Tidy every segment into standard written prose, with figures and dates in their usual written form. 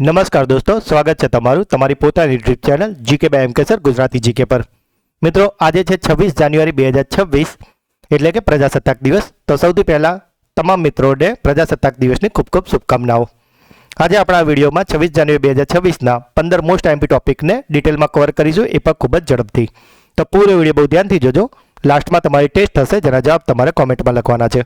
નમસ્કાર દોસ્તો, સ્વાગત છે તમારું તમારી પોતાની YouTube channel GK by M K sir Gujarati GK પર. મિત્રો, આજે છે 26 જાન્યુઆરી 2026 એટલે કે પ્રજાસત્તાક દિવસ. તો સૌથી પહેલાં તમામ મિત્રોને પ્રજાસત્તાક દિવસની ખૂબ ખૂબ શુભકામનાઓ. આજે આપણા વિડીયોમાં 26 જાન્યુઆરી 2026ના 15 મોસ્ટ આઈએમપી ટોપિકને ડિટેલમાં કવર કરીશું, એ પણ ખૂબ જ ઝડપથી. તો પૂરો વિડીયો બહુ ધ્યાનથી જોજો. લાસ્ટમાં તમારી ટેસ્ટ હશે, જેના જવાબ તમારે કોમેન્ટમાં લખવાના છે.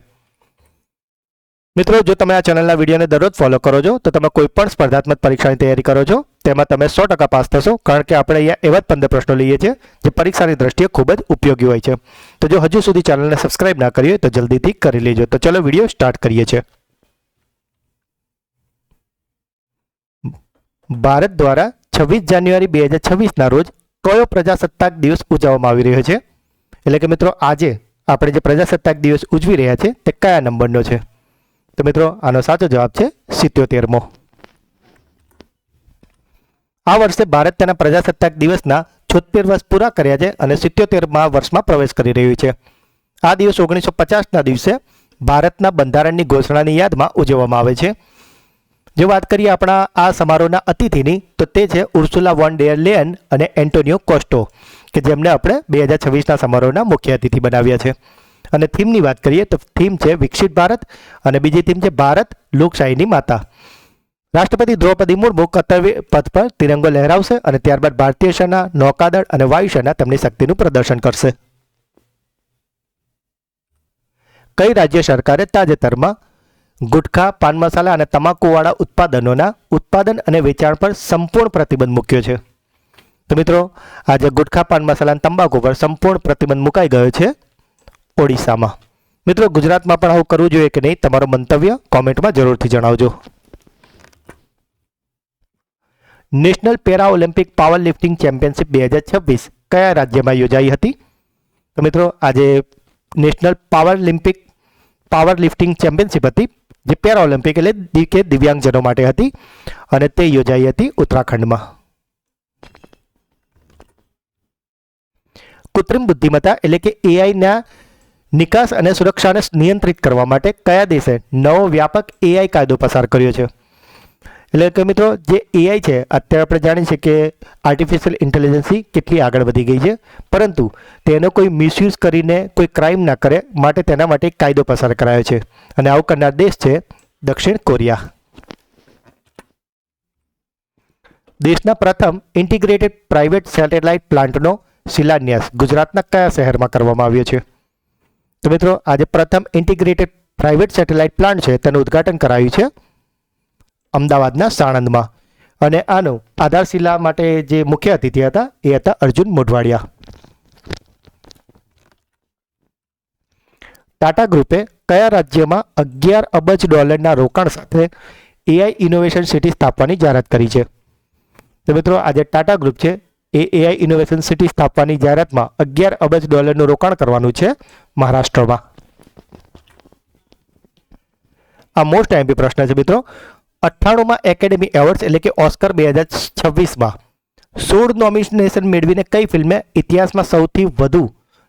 મિત્રો, જો તમે આ ચેનલના વિડીયોને દરરોજ ફોલો કરો છો તો તમે કોઈ પણ સ્પર્ધાત્મક પરીક્ષાની તૈયારી કરો છો તેમાં તમે 100% પાસ થશો, કારણ કે આપણે અહીંયા એવા જ 15 પ્રશ્નો લઈએ છીએ જે પરીક્ષાની દ્રષ્ટિએ ખૂબ જ ઉપયોગી હોય છે. તો જો હજુ સુધી ચેનલને સબસ્ક્રાઇબ ના કરી હોય તો જલ્દીથી કરી લેજો. તો ચલો વિડીયો સ્ટાર્ટ કરીએ છીએ. ભારત દ્વારા 26 જાન્યુઆરી 2026ના રોજ કયો પ્રજાસત્તાક દિવસ ઉજવવામાં આવી રહ્યો છે? એટલે કે મિત્રો, આજે આપણે જે પ્રજાસત્તાક દિવસ ઉજવી રહ્યા છે તે કયા નંબરનો છે? તો મિત્રો, આનો સાચો જવાબ છે 77મો. આ વર્ષે ભારત તેના પ્રજાસત્તાક દિવસના 76 વર્ષ પૂરા કર્યા છે અને 77મા વર્ષમાં પ્રવેશ કરી રહ્યું છે. આ દિવસ 1950ના દિવસે ભારતના બંધારણની ઘોષણાની યાદમાં ઉજવવામાં આવે છે. જો વાત કરીએ આપણા આ સમારોહના અતિથિની, તો તે છે ઉર્સુલા વોન ડેર લેયન અને એન્ટોનિયો કોસ્ટો, કે જેમને આપણે 2026ના સમારોહના મુખ્ય અતિથિ બનાવ્યા છે. અને થીમની વાત કરીએ તો થીમ છે વિકસિત ભારત અને બીજી થીમ છે ભારત લોકશાહીની માતા. રાષ્ટ્રપતિ દ્રૌપદી મુર્મુ કર્તવ્ય પથ પર તિરંગો લહેરાવશે અને ત્યારબાદ ભારતીય સેના, નૌકાદળ અને વાયુસેના તેમની શક્તિનું પ્રદર્શન કરશે. કઈ રાજ્ય સરકારે તાજેતરમાં ગુટખા, પાન મસાલા અને તમાકુવાળા ઉત્પાદનોના ઉત્પાદન અને વેચાણ પર સંપૂર્ણ પ્રતિબંધ મૂક્યો છે? તો મિત્રો, આજે ગુટખા, પાન મસાલા અને તંબાકુ પર સંપૂર્ણ પ્રતિબંધ મુકાઈ ગયો છે ઓડિશામાં. મિત્રો, ગુજરાતમાં પણ આવું કરવું જોઈએ કે નહીં, તમારો મંતવ્ય કોમેન્ટમાં જરૂરથી જણાવજો. National para Olympic power lifting championship 2026 કયા રાજ્યમાં યોજાઈ હતી? તો મિત્રો, આજે નેશનલ પાવર લિફ્ટિંગ ચેમ્પિયનશિપ હતી, જે પેરા ઓલિમ્પિક એટલે કે દિવ્યાંગજનો માટે હતી, અને તે યોજાઈ હતી ઉત્તરાખંડમાં. કૃત્રિમ બુદ્ધિમત્તા એટલે કે એઆઈના નિકાસ અને સુરક્ષાને નિયંત્રિત કરવા માટે કયા દેશે નવો વ્યાપક એઆઈ કાયદો પસાર કર્યો છે? એટલે કે મિત્રો, જે એઆઈ છે, અત્યારે આપણે જાણીએ છીએ કે આર્ટિફિશિયલ ઇન્ટેલિજન્સી કેટલી આગળ વધી ગઈ છે, પરંતુ તેનો કોઈ મિસયુઝ કરીને કોઈ ક્રાઇમ ના કરે માટે તેના માટે એક કાયદો પસાર કરાયો છે, અને આવું કરનાર દેશ છે દક્ષિણ કોરિયા. દેશના પ્રથમ ઇન્ટિગ્રેટેડ પ્રાઇવેટ સેટેલાઇટ પ્લાન્ટનો શિલાન્યાસ ગુજરાતના કયા શહેરમાં કરવામાં આવ્યો છે? તો મિત્રો, આજે પ્રથમ ઇન્ટિગ્રેટેડ પ્રાઇવેટ સેટેલાઇટ પ્લાન્ટ છે તેનું ઉદ્ઘાટન કરાયું છે અમદાવાદના સાણંદમાં, અને આનું આધારશિલા માટે જે મુખ્ય અતિથિ હતા એ હતા અર્જુન મોઢવાડિયા. ટાટા ગ્રુપે કયા રાજ્યમાં $11 અબજ રોકાણ સાથે એઆઈ ઇનોવેશન સિટી સ્થાપવાની જાહેરાત કરી છે? તો મિત્રો, આજે ટાટા ગ્રુપ છે એ એઆઈ ઇનોવેશન સિટી સ્થાપવાની જાહેરાતમાં $11 અબજ રોકાણ કરવાનું છે મહારાષ્ટ્રમાં. આ મોસ્ટ આઈએમપી પ્રશ્ન છે મિત્રો. 98માં એકેડેમી એવોર્ડ્સ એટલે કે ઓસ્કર 2026માં 16 નોમિનેશન મેળવીને કઈ ફિલ્મે ઇતિહાસમાં સૌથી વધુ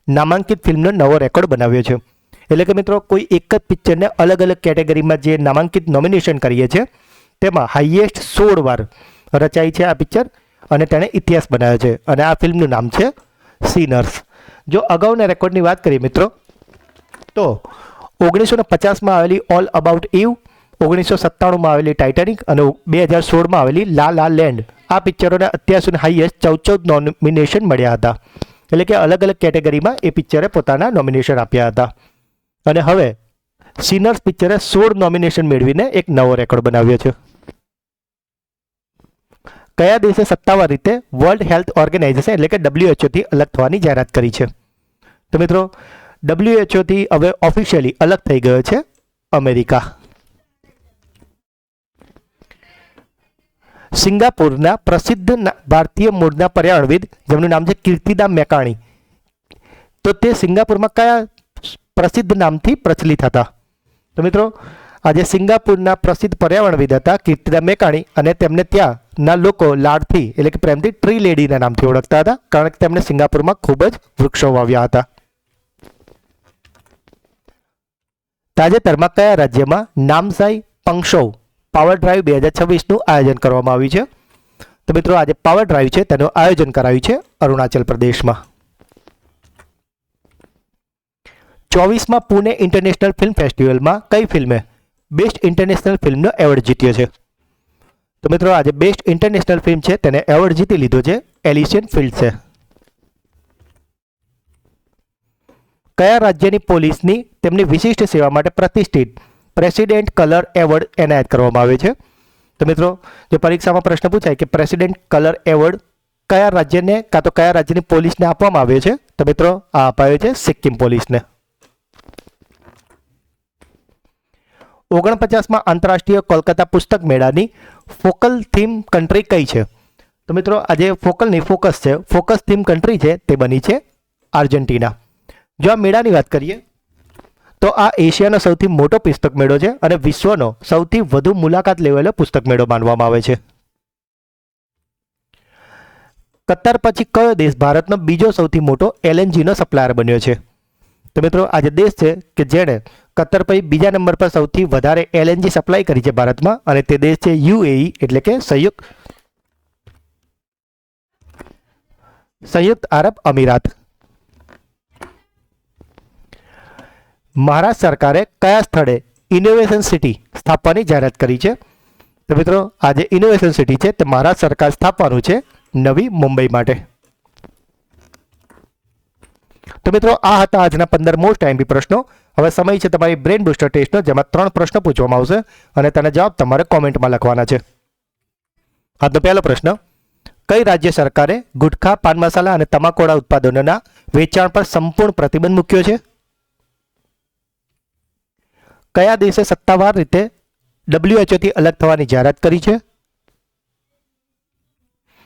નામાંકિત ફિલ્મનો નવો રેકોર્ડ બનાવ્યો છે? એટલે કે મિત્રો, કોઈ એક જ પિક્ચરને અલગ અલગ કેટેગરીમાં જે નામાંકિત નોમિનેશન કરીએ છીએ તેમાં હાઈએસ્ટ 16 વાર રચાઈ છે આ પિક્ચર, અને તેણે ઇતિહાસ બનાવ્યો છે, અને આ ફિલ્મનું નામ છે સિનર્સ. જો અગાઉના રેકોર્ડની વાત કરીએ મિત્રો, તો 1950માં આવેલી ઓલ અબાઉટ ઇવ, 1997માં આવેલી ટાઇટેનિક અને 2016માં આવેલી લા લા લેન્ડ, આ પિક્ચરોને અત્યાર સુધી હાઈએસ્ટ 14 નોમિનેશન મળ્યા હતા. એટલે કે અલગ અલગ કેટેગરીમાં એ પિક્ચરે પોતાના નોમિનેશન આપ્યા હતા, અને હવે સિનર્સ પિક્ચરે 16 નોમિનેશન મેળવીને એક નવો રેકોર્ડ બનાવ્યો છે. કયા દેશે સત્તાવાર રીતે વર્લ્ડ હેલ્થ ઓર્ગેનાઇઝેશન એટલે કે WHO થી અલગ થવાની જાહેરાત કરી છે? તો મિત્રો, WHO થી હવે ઓફિશિયલી અલગ થઈ ગયો છે અમેરિકા. સિંગાપુરના પ્રસિદ્ધ ભારતીય મૂળના પર્યાવરણવિદ જેમનું નામ છે કીર્તિદા મેકાણી, તો તે સિંગાપુરમાં કયા પ્રસિદ્ધ નામથી પ્રચલિત હતા? તો મિત્રો, આજે સિંગાપુરના પ્રસિદ્ધ પર્યાવરણવિદ હતા કીર્તિદા મેકાણી, અને તેમને ત્યાંના લોકો લાડથી એટલે કે પ્રેમથી ટ્રી લેડીના નામથી ઓળખતા હતા, કારણ કે તેમણે સિંગાપુરમાં ખૂબ જ વૃક્ષો વાવ્યા હતા. તાજેતરમાં કયા રાજ્યમાં નામસાઈ પંગશૌ પાવર ડ્રાઈવ 2026નું આયોજન કરવામાં આવ્યું છે? તો મિત્રો આજે પાવર ડ્રાઈવ છે તેનું આયોજન કરાયું છે અરુણાચલ પ્રદેશમાં. 24માં પુણે ઇન્ટરનેશનલ ફિલ્મ ફેસ્ટિવલમાં કઈ ફિલ્મે બેસ્ટ ઇન્ટરનેશનલ ફિલ્મનો એવોર્ડ જીત્યો છે? તો મિત્રો આજે બેસ્ટ ઇન્ટરનેશનલ ફિલ્મ છે તેને એવોર્ડ જીતી લીધો છે એલિસિયન ફિલ્ડ્સે. કયા રાજ્યની પોલીસની તેમની વિશિષ્ટ સેવા માટે પ્રતિષ્ઠિત પ્રેસિડેન્ટ કલર એવોર્ડ એનાયત કરવામાં આવે છે? તો મિત્રો જો પરીક્ષામાં પ્રશ્ન પૂછાય કે પ્રેસિડેન્ટ કલર એવોર્ડ કયા રાજ્યને કાં તો કયા રાજ્યની પોલીસને આપવામાં આવ્યો છે, તો મિત્રો આ અપાયો છે સિક્કિમ પોલીસને. 49માં આંતરરાષ્ટ્રીય કોલકાતા પુસ્તક મેળાની ફોકલ થીમ કન્ટ્રી કઈ છે? તો મિત્રો આજે ફોકલની ફોકસ છે, ફોકસ થીમ કન્ટ્રી છે તે બની છે આર્જેન્ટિના. જો આ મેળાની વાત કરીએ તો આ એશિયાનો સૌથી મોટો પુસ્તક મેળો છે અને વિશ્વનો સૌથી વધુ મુલાકાત લેવાયેલો પુસ્તક મેળો માનવામાં આવે છે. કતાર પછી કયો દેશ ભારતનો બીજો સૌથી મોટો એલએનજીનો સપ્લાયર બન્યો છે? તો મિત્રો આજે દેશ છે કે જેણે કતાર પછી બીજા નંબર પર સૌથી વધારે એલએનજી સપ્લાય કરી છે ભારતમાં, અને તે દેશ છે યુએઈ એટલે કે સંયુક્ત આરબ અમીરાત. મહારાષ્ટ્ર સરકારે કયા સ્થળે ઇનોવેશન સિટી સ્થાપવાની જાહેરાત કરી છે? તો મિત્રો આજે ઇનોવેશન સિટી છે તે મહારાષ્ટ્ર સરકાર સ્થાપવાનું છે નવી મુંબઈ માટે. તો મિત્રો આ હતા આજના 15 મોસ્ટ આઈએમપી પ્રશ્નો. હવે સમય છે તમારી બ્રેન બૂસ્ટર ટેસ્ટનો, જેમાં 3 પ્રશ્નો પૂછવામાં આવશે અને તેના જવાબ તમારે કોમેન્ટમાં લખવાના છે. આજનો પહેલો પ્રશ્ન, કઈ રાજ્ય સરકારે ગુટખા, પાન મસાલા અને તમાકુવાળા ઉત્પાદનોના વેચાણ પર સંપૂર્ણ પ્રતિબંધ મૂક્યો છે? કયા દેશે સત્તાવાર રીતે WHO થી અલગ થવાની જાહેરાત કરી છે?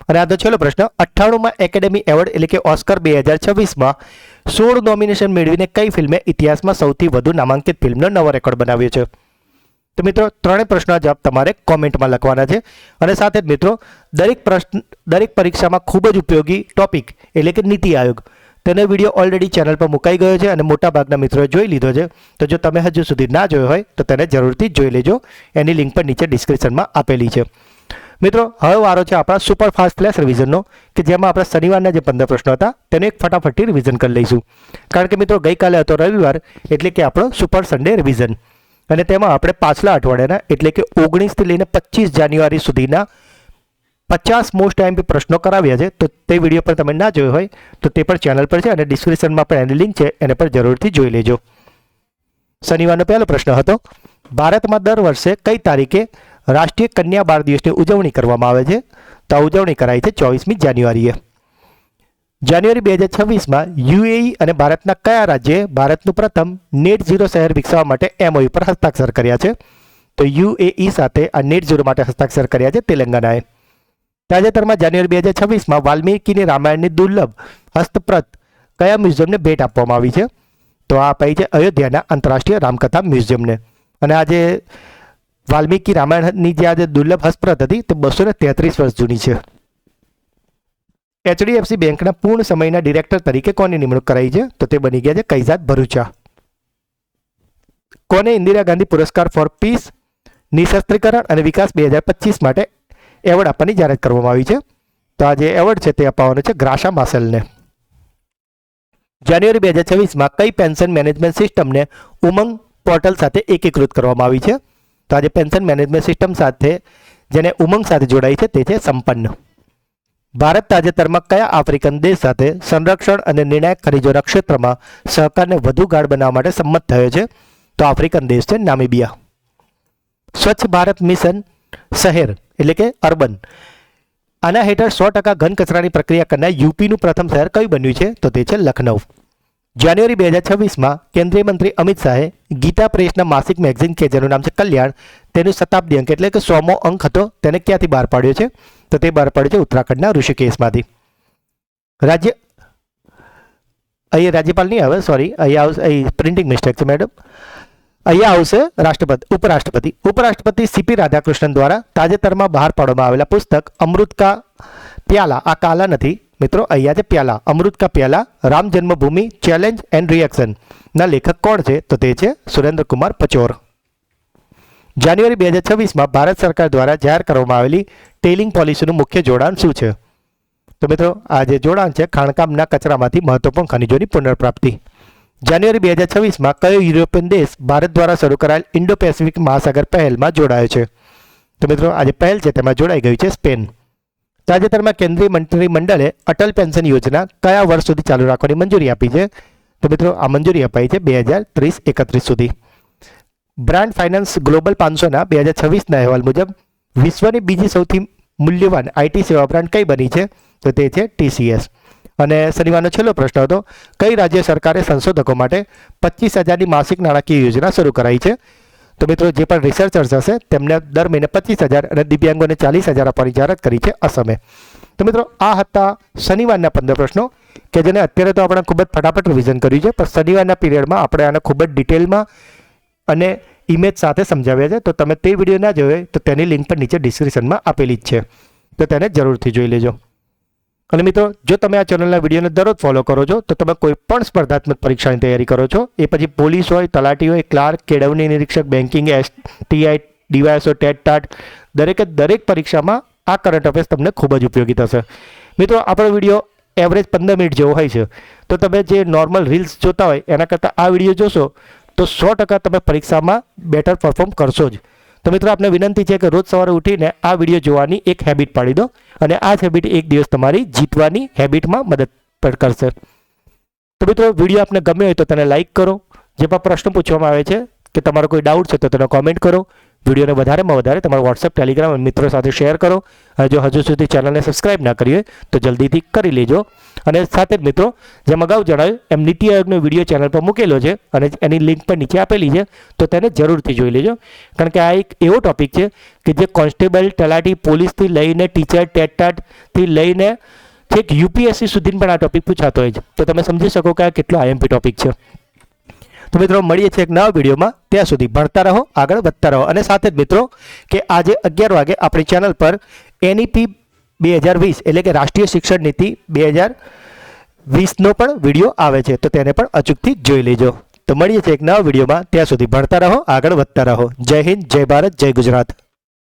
અને આજનો છેલ્લો પ્રશ્ન, 98માં એકેડેમી એવોર્ડ એટલે કે ઓસ્કર 2026માં 16 નોમિનેશન મેળવીને કઈ ફિલ્મે ઇતિહાસમાં સૌથી વધુ નામાંકિત ફિલ્મનો નવો રેકોર્ડ બનાવ્યો છે? તો મિત્રો ત્રણેય પ્રશ્નોના જવાબ તમારે કોમેન્ટમાં લખવાના છે. અને સાથે જ મિત્રો દરેક પરીક્ષામાં ખૂબ જ ઉપયોગી ટોપિક એટલે કે નીતિ આયોગ, તેનો વિડીયો ઓલરેડી ચેનલ પર મુકાઈ ગયો છે અને મોટાભાગના મિત્રોએ જોઈ લીધો છે. તો જો તમે હજુ સુધી ના જોયો હોય તો તેને જરૂરથી જોઈ લેજો, એની લિંક પર નીચે ડિસ્ક્રિપ્શનમાં આપેલી છે. મિત્રો હવે વારો છે આપણા સુપરફાસ્ટ ફ્લેશ રિવિઝનનો, કે જેમાં આપણે શનિવારના જે 15 પ્રશ્નો હતા તેને એક ફટાફટથી રિવિઝન કરી લઈશું. કારણ કે મિત્રો ગઈકાલે હતો રવિવાર એટલે કે આપણો સુપર સન્ડે રિવિઝન, અને તેમાં આપણે પાછલા અઠવાડિયાના એટલે કે 19થી લઈને 25 જાન્યુઆરી સુધીના 50 મોસ્ટ આઈએમપી પ્રશ્નો કરાવ્યા છે. તો તે વિડીયો પર તમે ના જોયો હોય તો તે પણ ચેનલ પર છે અને ડિસ્ક્રિપ્શનમાં પણ એની લિંક છે, એને પર જરૂરથી જોઈ લેજો. શનિવારનો પહેલો પ્રશ્ન હતો, ભારતમાં દર વર્ષે કઈ તારીખે રાષ્ટ્રીય કન્યા બાળ દિવસની ઉજવણી કરવામાં આવે છે? તો આ ઉજવણી કરાઈ છે 24મી જાન્યુઆરીએ. જાન્યુઆરી 2026માં યુએઈ અને ભારતના કયા રાજ્યે ભારતનું પ્રથમ નેટ ઝીરો શહેર વિકસાવવા માટે MOU પર હસ્તાક્ષર કર્યા છે? તો યુએઈ સાથે આ નેટ ઝીરો માટે હસ્તાક્ષર કર્યા છે તેલંગાનાએ. તાજેતરમાં જાન્યુઆરી 2026માં વાલ્મીકીની રામાયણની દુર્લભ હસ્તપ્રત કયા મ્યુઝિયમને ભેટ આપવામાં આવી છે? તો આ અપાઈ છે અયોધ્યાના આંતરરાષ્ટ્રીય રામકથા મ્યુઝિયમને. અને આજે વાલ્મીકી રામાયણની જે આજે દુર્લભ હસ્તપ્રત હતી તે 233 વર્ષ જૂની છે. HDFC બેંકના પૂર્ણ સમયના ડિરેક્ટર તરીકે કોની નિમણૂક કરાઈ છે? તો તે બની ગયા છે કૈઝાદ ભરૂચા. કોને ઇન્દિરા ગાંધી પુરસ્કાર ફોર પીસ, નિશસ્ત્રીકરણ અને વિકાસ 2025 માટે એવોર્ડ આપવાની જાહેરાત કરવામાં આવી છે? તો આ જે એવોર્ડ છે તે અપાવવાનો છે ગ્રાશા માસેલને. જાન્યુઆરી 2026માં કઈ પેન્શન મેનેજમેન્ટ સિસ્ટમને ઉમંગ પોર્ટલ સાથે એકીકૃત કરવામાં આવી છે? તો આજે પેન્શન મેનેજમેન્ટ સિસ્ટમ સાથે જેને ઉમંગ સાથે જોડાઈ છે તે છે સંપન્ન. ભારત તાજેતરમાં કયા આફ્રિકન દેશ સાથે સંરક્ષણ અને નિર્ણાયક ખરીદોના ક્ષેત્રમાં સહકારને વધુ ગાઢ બનાવવા માટે સંમત થયો છે? તો આફ્રિકન દેશ છે નામિબિયા. સ્વચ્છ ભારત મિશન શહેર એટલે કે અર્બન, આના હેઠળ 100% ઘન કચરાની પ્રક્રિયા કરનાર યુપીનું પ્રથમ શહેર કયું બન્યું છે? તો તે છે લખનઉ. જાન્યુઆરી 2026માં કેન્દ્રીય મંત્રી અમિત શાહે ગીતા પ્રેસના માસિક મેગઝીન કે જેનું નામ છે કલ્યાણ, તેનું શતાબ્દી અંક એટલે કે 100મો અંક હતો, તેને ક્યાંથી બહાર પાડ્યો છે? તો તે બહાર પાડ્યો છે ઉત્તરાખંડના ઋષિકેશમાંથી. અહીંયા રાજ્યપાલ નહીં આવે, સોરી, અહીંયા આવશે, અહીં પ્રિન્ટિંગ મિસ્ટેક છે મેડમ. અહીંયા આવશે ઉપરાષ્ટ્રપતિ CP રાધાકૃષ્ણન દ્વારા તાજેતરમાં બહાર પાડવામાં આવેલા પુસ્તક અમૃત કા પ્યાલા, આ કાલા નથી મિત્રો, અહીંયા છે પ્યાલા, અમૃત કા પ્યાલા, રામ જન્મભૂમિ ચેલેન્જ એન્ડ રિએક્શન ના લેખક કોણ છે? તો તે છે સુરેન્દ્ર કુમાર પચોર. જાન્યુઆરી 2026માં ભારત સરકાર દ્વારા જાહેર કરવામાં આવેલી ટેલિંગ પોલિસીનું મુખ્ય જોડાણ શું છે? તો મિત્રો આ જે જોડાણ છે ખાણકામના કચરામાંથી મહત્વપૂર્ણ ખનિજોની પુનર્પ્રાપ્તિ. જાન્યુઆરી 2026માં કયો યુરોપિયન દેશ ભારત દ્વારા શરૂ કરાયેલ ઇન્ડો પેસિફિક મહાસાગર પહેલમાં જોડાયો છે? તો મિત્રો આ જે પહેલ છે તેમાં જોડાઈ ગયું છે સ્પેન. તાજેતરમાં કેન્દ્રીય મંત્રીમંડળે અટલ પેન્શન યોજના કયા વર્ષ સુધી ચાલુ રાખવાની મંજૂરી આપી છે? તો મિત્રો આ મંજૂરી અપાઈ છે 2030-31 સુધી. બ્રાન્ડ ફાઇનાન્સ ગ્લોબલ 500ના 2026ના અહેવાલ મુજબ વિશ્વની બીજી સૌથી મૂલ્યવાન આઈટી સેવા બ્રાન્ડ કઈ બની છે? તો તે છે TCS. અને શનિવારનો છેલ્લો પ્રશ્ન હતો, કઈ રાજ્ય સરકારે સંશોધકો માટે 25,000ની માસિક નાણાકીય યોજના શરૂ કરાઈ છે? તો મિત્રો જે પણ રિસર્ચર્સ હશે તેમને દર મહિને 25,000 અને દિવ્યાંગોને 40,000 આપવાની જાહેરાત કરી છે અસમે. તો મિત્રો આ હતા શનિવારના 15 પ્રશ્નો કે જેને અત્યારે તો આપણે ખૂબ જ ફટાફટ રિવિઝન કર્યું છે, પણ શનિવારના પીરિયડમાં આપણે આને ખૂબ જ ડિટેલમાં અને ઇમેજ સાથે સમજાવ્યા છે. તો તમે તે વિડીયો ના જોયો તો તેની લિંક પણ નીચે ડિસ્ક્રિપ્શનમાં આપેલી જ છે, તો તેને જરૂરથી જોઈ લેજો. અને મિત્રો જો તમે આ ચેનલના વિડીયોને દરરોજ ફોલો કરો છો તો તમે કોઈ પણ સ્પર્ધાત્મક પરીક્ષાની તૈયારી કરો છો, એ પછી પોલીસ હોય, તલાટી હોય, ક્લાર્ક, કેળવણી નિરીક્ષક, બેન્કિંગ, STI, DYSO, ટેટ, દરેક પરીક્ષામાં આ કરંટ અફેર્સ તમને ખૂબ જ ઉપયોગી થશે. મિત્રો આપણો વિડીયો એવરેજ 15 મિનિટ જેવો હોય છે, તો તમે જે નોર્મલ રીલ્સ જોતા હોય એના કરતાં આ વિડીયો જોશો તો 100% તમે પરીક્ષામાં બેટર પરફોર્મ કરશો જ. તો મિત્રો આપને વિનંતી છે કે રોજ સવારે ઉઠીને આ વિડીયો જોવાની એક હેબિટ પાડી દો, અને આ જ હેબિટ એક દિવસ તમારી જીતવાની હેબિટમાં મદદ પણ કરશે. તો મિત્રો વિડીયો આપને ગમ્યો હોય તો તેને લાઇક કરો, જે પણ પ્રશ્ન પૂછવામાં આવે છે કે તમારો કોઈ ડાઉટ છે તો તેનો કોમેન્ટ કરો, વિડીયોને વધારેમાં વધારે તમારા વોટ્સએપ, ટેલિગ્રામ અને મિત્રો સાથે શેર કરો. અને જો હજુ સુધી ચેનલને સબસ્ક્રાઇબ ના કરી હોય તો જલ્દીથી કરી લેજો. અને સાથે જ મિત્રો જેમ અગાઉ જણાવ્યું એમ નીતિ આયોગનો વિડીયો ચેનલ પર મૂકેલો છે અને એની લિંક પણ નીચે આપેલી છે, તો તેને જરૂરથી જોઈ લેજો. કારણ કે આ એક એવો ટોપિક છે કે જે કોન્સ્ટેબલ, તલાટી, પોલીસથી લઈને ટીચર, ટેટથી લઈને છેક UPSC સુધી પણ આ ટોપિક પૂછાતો હોય છે. તો તમે સમજી શકો કે આ કેટલો IMP ટોપિક છે. તો મિત્રો મળીએ છીએ એક નવા વિડીયોમાં, ત્યાં સુધી ભણતા રહો, આગળ વધતા રહો. અને સાથે જ મિત્રો કે આજે 11 વાગે આપણી ચેનલ પર NEP 2020 એટલે કે રાષ્ટ્રીય શિક્ષણ નીતિ 2020નો પણ વિડીયો આવે છે, તો તેને પણ અચૂકથી જોઈ લેજો. તો મળીએ છીએ એક નવા વિડીયોમાં, ત્યાં સુધી ભણતા રહો, આગળ વધતા રહો. જય હિન્દ, જય ભારત, જય ગુજરાત.